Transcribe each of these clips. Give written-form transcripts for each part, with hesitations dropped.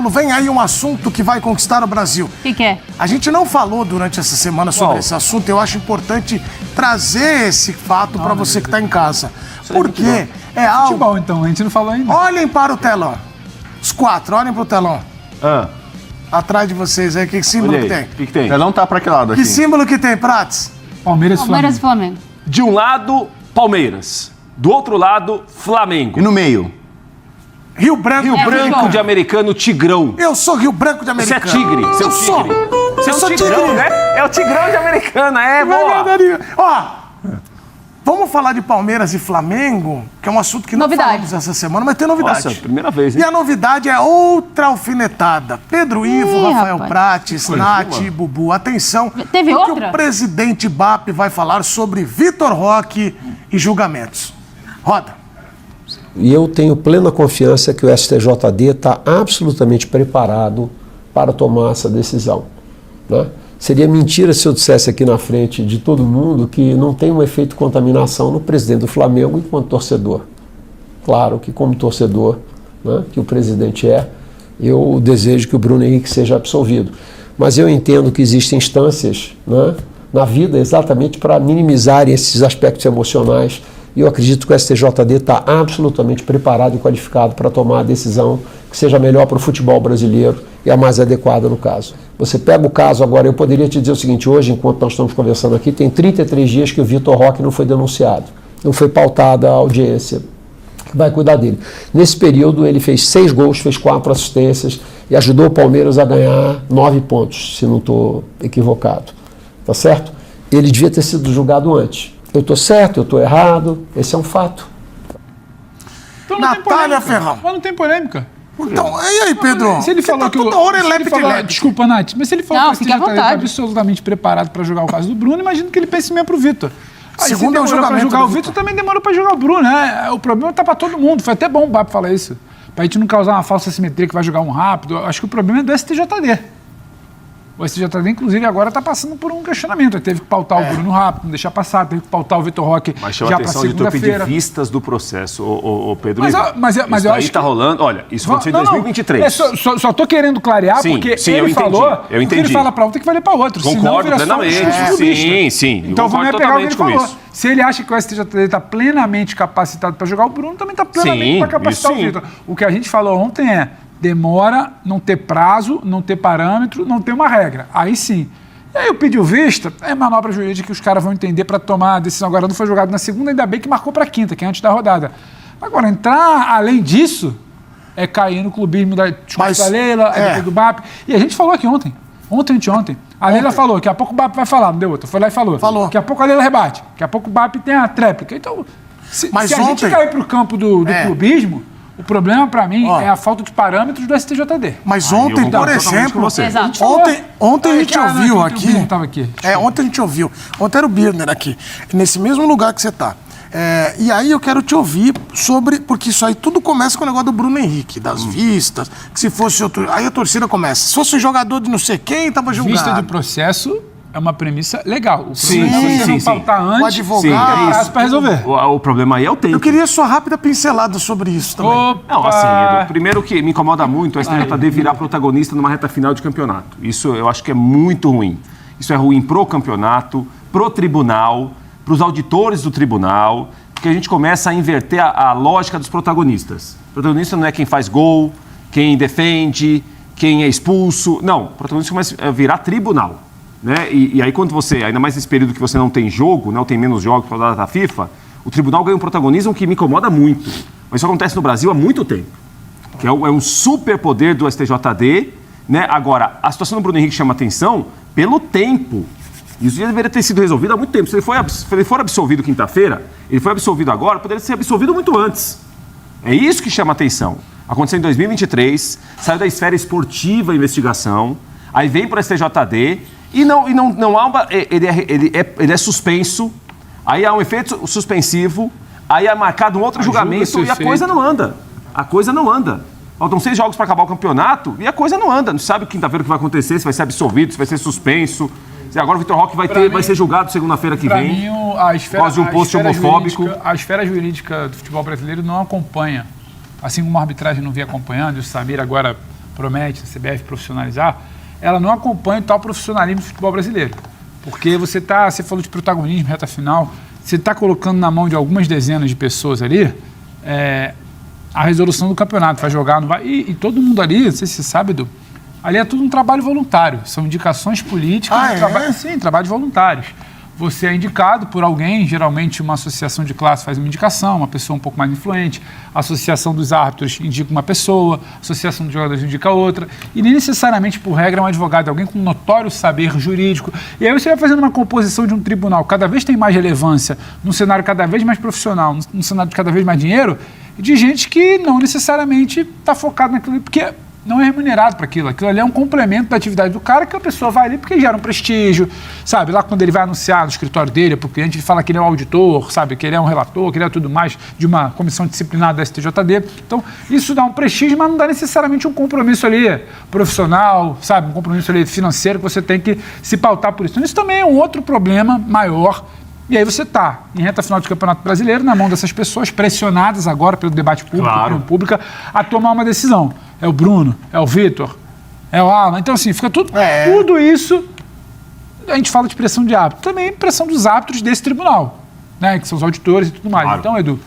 Paulo, vem aí um assunto que vai conquistar o Brasil. O que é? A gente não falou durante essa semana sobre esse assunto. Eu acho importante trazer esse fato para você que está em casa. Porque é algo... Futebol, então, a gente não falou ainda. Olhem para o telão. Os 4, olhem para o telão. Atrás de vocês aí, que símbolo que tem? O que tem? O telão tá para que lado aqui? Que símbolo que tem, Prats? Palmeiras Palmeiras e Flamengo. De um lado, Palmeiras. Do outro lado, Flamengo. E no meio? Rio Branco. Rio Branco de Americano, Tigrão. Eu sou Rio Branco de Você é Americano. tigre. Você é Eu um sou. tigre. Você é Eu um sou tigrão, tigre. né? É o Tigrão de Americana, boa. Ó, vamos falar de Palmeiras e Flamengo, que é um assunto que não Novidade. falamos essa semana, mas tem novidade. Nossa, primeira vez, E hein? a novidade é outra alfinetada. Pedro Ivo, Rafael rapaz. Prates, Nath e Bubu. Atenção, Teve porque outra? o presidente BAP vai falar sobre Vitor Roque e julgamentos. Roda. E eu tenho plena confiança que o STJD está absolutamente preparado para tomar essa decisão, né? Seria mentira se eu dissesse aqui na frente de todo mundo que não tem um efeito contaminação no presidente do Flamengo enquanto torcedor. Claro que como torcedor, né, que o presidente eu desejo que o Bruno Henrique seja absolvido. Mas eu entendo que existem instâncias, né, na vida exatamente para minimizar esses aspectos emocionais. E eu acredito que o STJD está absolutamente preparado e qualificado para tomar a decisão que seja melhor para o futebol brasileiro e a mais adequada no caso. Você pega o caso agora, eu poderia te dizer o seguinte, hoje, enquanto nós estamos conversando aqui, tem 33 dias que o Vitor Roque não foi denunciado, não foi pautada a audiência que vai cuidar dele. Nesse período, ele fez 6 gols, fez 4 assistências e ajudou o Palmeiras a ganhar 9 pontos, se não estou equivocado. Tá certo? Ele devia ter sido julgado antes. Eu estou certo, eu estou errado, esse é um fato. Então não tem Natália polêmica. Ferrão. Mas não tem polêmica. Então, e aí, Pedro? Se ele falou Você que tá toda hora é lepe de lepe. Desculpa, Nath, mas se ele falou Não, que o fique à STJD está vontade. absolutamente preparado para julgar o caso do Bruno, imagino que ele pense mesmo pro Vitor. Aí, Segundo se é o demorou para julgamento julgar do o Vitor, também demorou para julgar o Bruno, né? O problema tá para todo mundo. Foi até bom o BAP falar isso. Pra gente não causar uma falsa simetria que vai julgar um rápido. Acho que o problema é do STJD. O STJD, inclusive, agora está passando por um questionamento. Ele teve que pautar o Bruno rápido, não deixar passar, teve que pautar o Vitor Roque Mas chama já a para atenção de tu pedir segunda-feira. vistas do processo, ô Pedro. Mas, Ivo. mas eu Isso acho aí que... tá rolando. Olha, isso aconteceu em Não, não. 2023. Só tô querendo clarear, Sim, porque sim, ele eu entendi, falou eu o que ele entendi. fala para um tem que valer para outro. Senão Concordo vira só um plenamente. discurso clubista. Sim. Então vamos concordo pegar o que ele totalmente com falou. isso. Se ele acha que o STJD está plenamente capacitado para jogar, o Bruno também está plenamente Sim, para capacitar isso o sim. Vitor. O que a gente falou ontem é demora, não ter prazo, não ter parâmetro, não ter uma regra. Aí sim. E aí eu pedi vista, é manobra jurídica que os caras vão entender para tomar a decisão. Agora não foi jogado na segunda, ainda bem que marcou para quinta, que é antes da rodada. Agora, entrar além disso é cair no clubismo da Leila, do BAP. E a gente falou aqui ontem. Ontem. A Leila falou, daqui a pouco o BAP vai falar, não deu outra. Foi lá e falou. Daqui a pouco a Leila rebate. Daqui a pouco o BAP tem a tréplica. Então, se a gente cair para o campo do clubismo, o problema para mim é a falta de parâmetros do STJD. Mas ontem, por exemplo, Exato. ontem a gente ouviu aqui. Ontem a gente ouviu. Ontem era o Birner aqui, nesse mesmo lugar que você está. E aí eu quero te ouvir sobre, porque isso aí tudo começa com o negócio do Bruno Henrique, das vistas, que se fosse outro. Aí a torcida começa. Se fosse jogador de não sei quem, estava julgado. Vista de processo é uma premissa legal. O Sim, problema é você não sim. pautar O antes, advogado. tem prazo para resolver. O problema aí é o tempo. Eu queria sua rápida pincelada sobre isso também. Não, assim, Edu, primeiro que me incomoda muito o STJD virar protagonista numa reta final de campeonato. Isso eu acho que é muito ruim. Isso é ruim pro campeonato, pro tribunal, pros auditores do tribunal, porque a gente começa a inverter a lógica dos protagonistas. O protagonista não é quem faz gol, quem defende, quem é expulso. Não, o protagonista começa a virar tribunal. Né? E aí quando você, ainda mais nesse período que você não tem jogo, não tem menos jogos para a data da FIFA, o tribunal ganha um protagonismo que me incomoda muito. Mas isso acontece no Brasil há muito tempo. Que é um superpoder do STJD. Né? Agora, a situação do Bruno Henrique chama atenção pelo tempo. Isso já deveria ter sido resolvido há muito tempo. Se ele for absolvido quinta-feira, ele foi absolvido agora, poderia ser absolvido muito antes. É isso que chama atenção. Aconteceu em 2023, saiu da esfera esportiva a investigação, aí vem para o STJD e não há uma, ele é suspenso, aí há um efeito suspensivo, aí é marcado um outro julgamento e a coisa não anda. A coisa não anda. Faltam 6 jogos para acabar o campeonato e a coisa não anda. Não sabe quinta-feira o que vai acontecer, se vai ser absolvido, se vai ser suspenso. Agora o Vitor Roque vai ser julgado segunda-feira que vem. Por causa de um post homofóbico. A esfera jurídica do futebol brasileiro não acompanha. Assim como a arbitragem não vem acompanhando, e o Samir agora promete, a CBF profissionalizar, ela não acompanha o tal profissionalismo do futebol brasileiro. Porque você falou de protagonismo, reta final, você está colocando na mão de algumas dezenas de pessoas ali a resolução do campeonato, vai jogar, não vai. E todo mundo ali, não sei se você sabe, Edu, ali é tudo um trabalho voluntário, são indicações políticas, sim, trabalho de voluntários. Você é indicado por alguém, geralmente uma associação de classe faz uma indicação, uma pessoa um pouco mais influente, a associação dos árbitros indica uma pessoa, a associação dos jogadores indica outra, e nem necessariamente, por regra, um advogado, alguém com notório saber jurídico. E aí você vai fazendo uma composição de um tribunal, cada vez tem mais relevância, num cenário cada vez mais profissional, num cenário de cada vez mais dinheiro, de gente que não necessariamente está focado naquilo, porque não é remunerado para aquilo. Aquilo ali é um complemento da atividade do cara, que a pessoa vai ali porque gera um prestígio, sabe? Lá quando ele vai anunciar no escritório dele, para o cliente, ele fala que ele é um auditor, sabe? Que ele é um relator, que ele é tudo mais de uma comissão disciplinar da STJD. Então, isso dá um prestígio, mas não dá necessariamente um compromisso ali profissional, sabe? Um compromisso ali financeiro que você tem que se pautar por isso. Então, isso também é um outro problema maior. E aí você está, em reta final de Campeonato Brasileiro, na mão dessas pessoas pressionadas agora pelo debate público, opinião pública, a tomar uma decisão. É o Bruno, é o Vitor, é o Alan. Então, assim, fica tudo isso. A gente fala de pressão de árbitro. Também pressão dos árbitros desse tribunal, né? Que são os auditores e tudo mais. Claro. Então, Edu,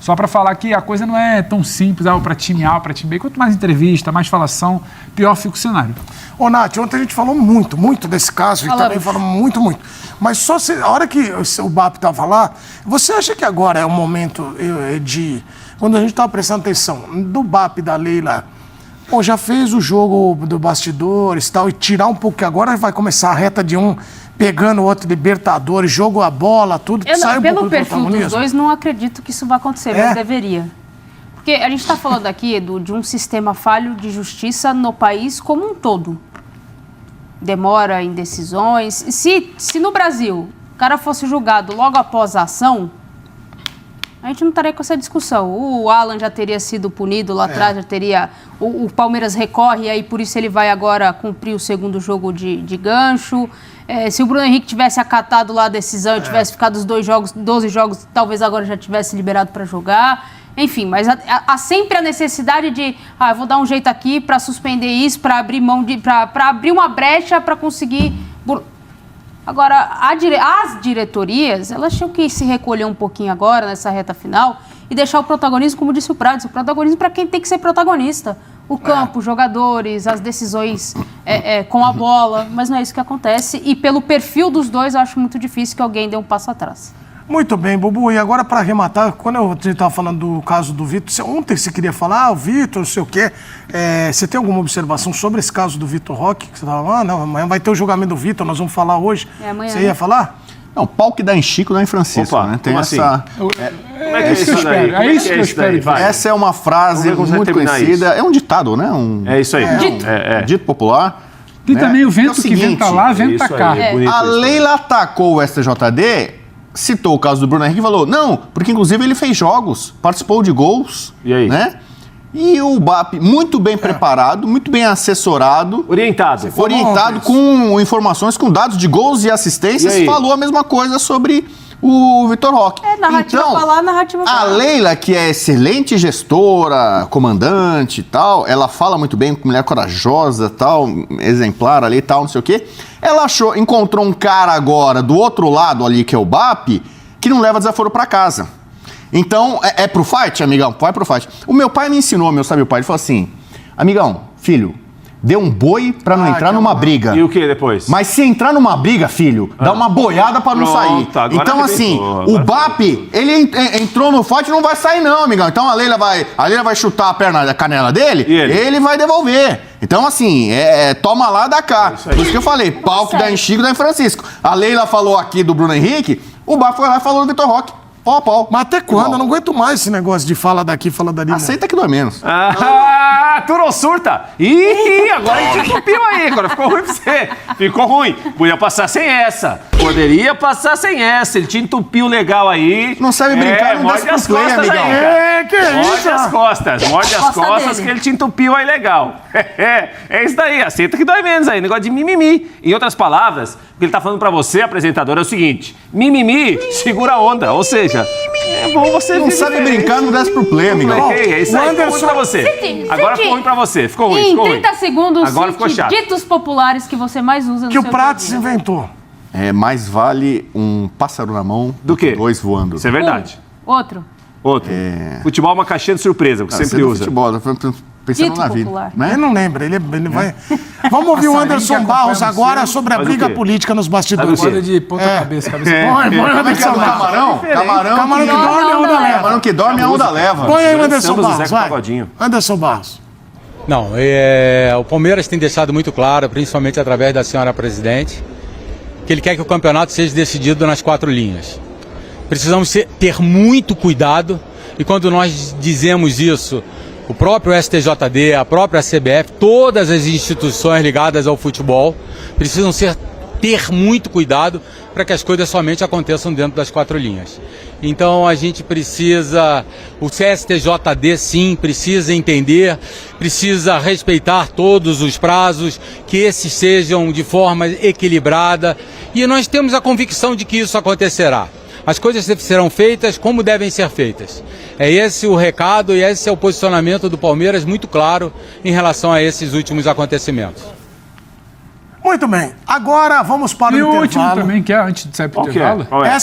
só para falar que a coisa não é tão simples, para time A, para time B. Quanto mais entrevista, mais falação, pior fica o cenário. Ô, Nath, ontem a gente falou muito desse caso, e também falamos muito. Mas só a hora que o BAP estava lá, você acha que agora é o momento de... Quando a gente estava prestando atenção do BAP da Leila, já fez o jogo do bastidores e tal, e tirar um pouco, que agora vai começar a reta de um pegando o outro, Libertadores, jogo a bola, tudo, que sai um pouco do protagonismo. Pelo perfil dos dois, não acredito que isso vai acontecer, mas deveria. Porque a gente está falando aqui, Edu, de um sistema falho de justiça no país como um todo. Demora em decisões. Se no Brasil o cara fosse julgado logo após a ação, a gente não estaria com essa discussão. O Alan já teria sido punido lá atrás, já teria... O Palmeiras recorre, e aí por isso ele vai agora cumprir o segundo jogo de gancho. Se o Bruno Henrique tivesse acatado lá a decisão e tivesse ficado os 12 jogos, talvez agora já tivesse liberado para jogar. Enfim, mas há sempre a necessidade de... eu vou dar um jeito aqui para suspender isso, para abrir mão para abrir uma brecha para conseguir... Agora, as diretorias, elas tinham que se recolher um pouquinho agora, nessa reta final, e deixar o protagonismo, como disse o Prades, o protagonismo para quem tem que ser protagonista. O campo, os jogadores, as decisões com a bola, mas não é isso que acontece. E pelo perfil dos dois, eu acho muito difícil que alguém dê um passo atrás. Muito bem, Bubu. E agora, para arrematar, quando a gente estava falando do caso do Vitor, ontem você queria falar, o Vitor, não sei o quê. Você tem alguma observação sobre esse caso do Vitor Roque? Que você estava não, amanhã vai ter o julgamento do Vitor, nós vamos falar hoje. Amanhã. Você ia falar? Não, pau que dá em Chico, dá em Francisco, né? Tem essa... Como é que é isso que eu espero? É isso que eu espero. Essa é uma frase muito conhecida. É um ditado, né? É isso aí. Dito popular. E também o vento é o que venta lá, venta cá. A Leila atacou o STJD, citou o caso do Bruno Henrique e falou, não, porque inclusive ele fez jogos, participou de gols. E aí? Né? E o BAP, muito bem preparado, muito bem assessorado. Orientado com informações, com dados de gols e assistências, falou a mesma coisa sobre o Vitor Roque. Narrativa então, pra lá, narrativa pra lá. A Leila, que é excelente gestora, comandante e tal, ela fala muito bem, mulher corajosa, tal, exemplar ali e tal, não sei o quê. Ela encontrou um cara agora do outro lado ali, que é o BAP, que não leva desaforo pra casa. Então, é pro fight, amigão? Vai pro fight. O meu pai me ensinou, meu pai, ele falou assim, amigão, filho, dê um boi pra não entrar numa briga. E o que depois? Mas se entrar numa briga, filho, dá uma boiada pra não sair. Então, assim, o BAP, ele entrou no fight e não vai sair não, amigão. Então, a Leila vai chutar a perna da canela dele, ele vai devolver. Então, assim, toma lá, dá cá. Por isso que eu falei, pau que dá em Chico, dá em Francisco. A Leila falou aqui do Bruno Henrique, o BAP foi lá e falou do Vitor Roque. Pau a pau. Mas até quando? Eu não aguento mais esse negócio de fala daqui, fala dali. Aceita que dói menos. Turou surta. Ih, agora a gente entupiu aí. Agora ficou ruim pra você. Ficou ruim. Podia passar sem essa. Poderia passar sem essa. Ele te entupiu legal aí. Não sabe brincar, não desce pro play, amigão. Que Morde as costas, morde as Costa costas dele. que ele te entupiu aí legal. É isso daí, aceita que dói menos aí, negócio de mimimi. Em outras palavras, o que ele tá falando pra você, apresentador, é o seguinte: mimimi segura a onda, ou seja, é bom você Não ver sabe diferente. brincar, não desce pro play, amigão. É isso aí, ficou ruim pra você. Agora ficou ruim pra você, ficou ruim, Em ficou ruim. 30 segundos, Agora ficou cite chato. ditos populares que você mais usa no Que o seu Prates dia a dia. inventou. Mais vale um pássaro na mão Do quê? 2 voando. Isso é verdade. Outro. Outro. Futebol é uma caixinha de surpresa, que Ah, sempre você é do usa. futebol, eu tô pensando Dito na vida. popular. Né? Ele não lembra, ele vai... Vamos ouvir o Nossa, Anderson ninguém Barros acompanha agora você. sobre a Faz o briga quê? política nos Faz bastidores. o quê? Coisa de ponta cabeça, cabeça. Põe Como é que é Anderson do Barros. camarão? Camarão que dorme, a onda leva. Camarão que dorme, a onda leva. Põe aí o Grande Anderson samba do Barros, Zeca vai. Pagodinho. Anderson Barros. Não, o Palmeiras tem deixado muito claro, principalmente através da senhora presidente, que ele quer que o campeonato seja decidido nas 4 linhas. Precisamos ter muito cuidado, e quando nós dizemos isso, o próprio STJD, a própria CBF, todas as instituições ligadas ao futebol precisam ter muito cuidado para que as coisas somente aconteçam dentro das 4 linhas. Então a gente precisa, o STJD sim, precisa entender, precisa respeitar todos os prazos, que esses sejam de forma equilibrada, e nós temos a convicção de que isso acontecerá. As coisas serão feitas como devem ser feitas. É esse o recado e esse é o posicionamento do Palmeiras muito claro em relação a esses últimos acontecimentos. Muito bem. Agora vamos para E o o último intervalo. também, que é antes de sair pro Qual que é? intervalo. Qual é? Essa